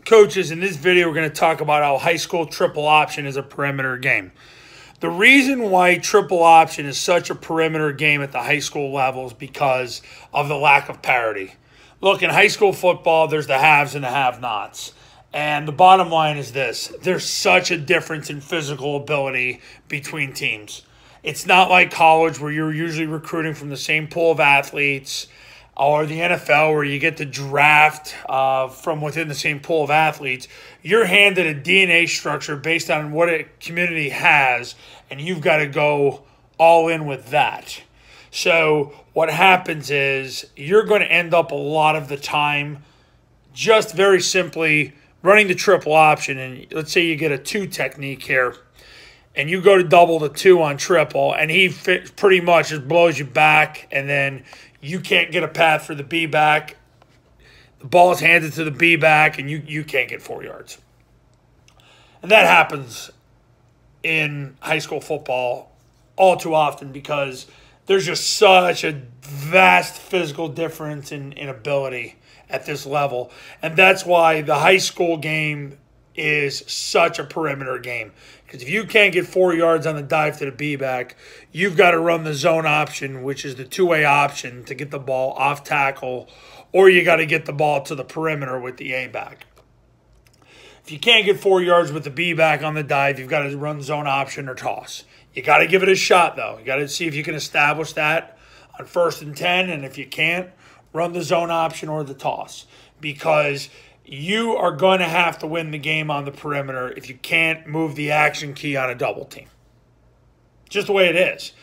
Coaches, in this video, we're going to talk about how high school triple option is a perimeter game. The reason why triple option is such a perimeter game at the high school level is because of the lack of parity. Look, in high school football, there's the haves and the have-nots. And the bottom line is this: there's such a difference in physical ability between teams. It's not like college where you're usually recruiting from the same pool of athletes, or the NFL where you get to draft from within the same pool of athletes. You're handed a DNA structure based on what a community has, and you've got to go all in with that. So what happens is you're going to end up a lot of the time just very simply running the triple option. And let's say you get a 2 technique here, and you go to double the 2 on triple, and he pretty much just blows you back, and then you can't get a path for the B-back. The ball is handed to the B-back, and you can't get 4 yards. And that happens in high school football all too often because there's just such a vast physical difference in ability at this level. And that's why the high school game is such a perimeter game. Because if you can't get 4 yards on the dive to the B-back, you've got to run the zone option, which is the two-way option to get the ball off tackle, or you got to get the ball to the perimeter with the A-back. If you can't get 4 yards with the B-back on the dive, you've got to run zone option or toss. You got to give it a shot, though. You got to see if you can establish that on 1st and 10, and if you can't, run the zone option or the toss. Because you are going to have to win the game on the perimeter if you can't move the action key on a double team. Just the way it is.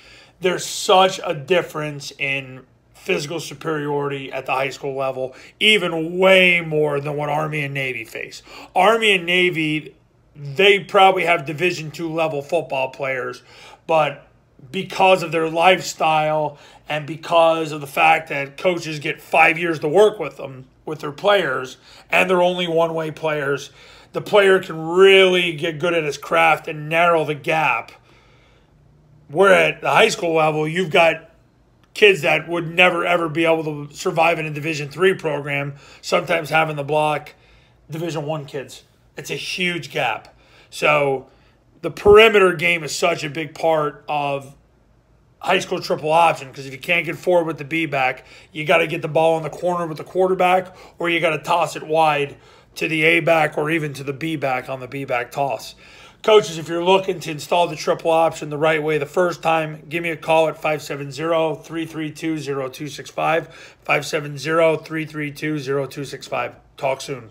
There's such a difference in physical superiority at the high school level, even way more than what Army and Navy face. Army and Navy, they probably have Division II level football players, but because of their lifestyle and because of the fact that coaches get 5 years to work with them, with their players, and they're only one-way players, the player can really get good at his craft and narrow the gap. Where at the high school level, you've got kids that would never, ever be able to survive in a Division III program, sometimes having to block Division I kids. It's a huge gap. So the perimeter game is such a big part of high school triple option, because if you can't get forward with the B-back, you got to get the ball in the corner with the quarterback, or you got to toss it wide to the A-back or even to the B-back on the B-back toss. Coaches, if you're looking to install the triple option the right way the first time, give me a call at 570-332-0265, 570-332-0265. Talk soon.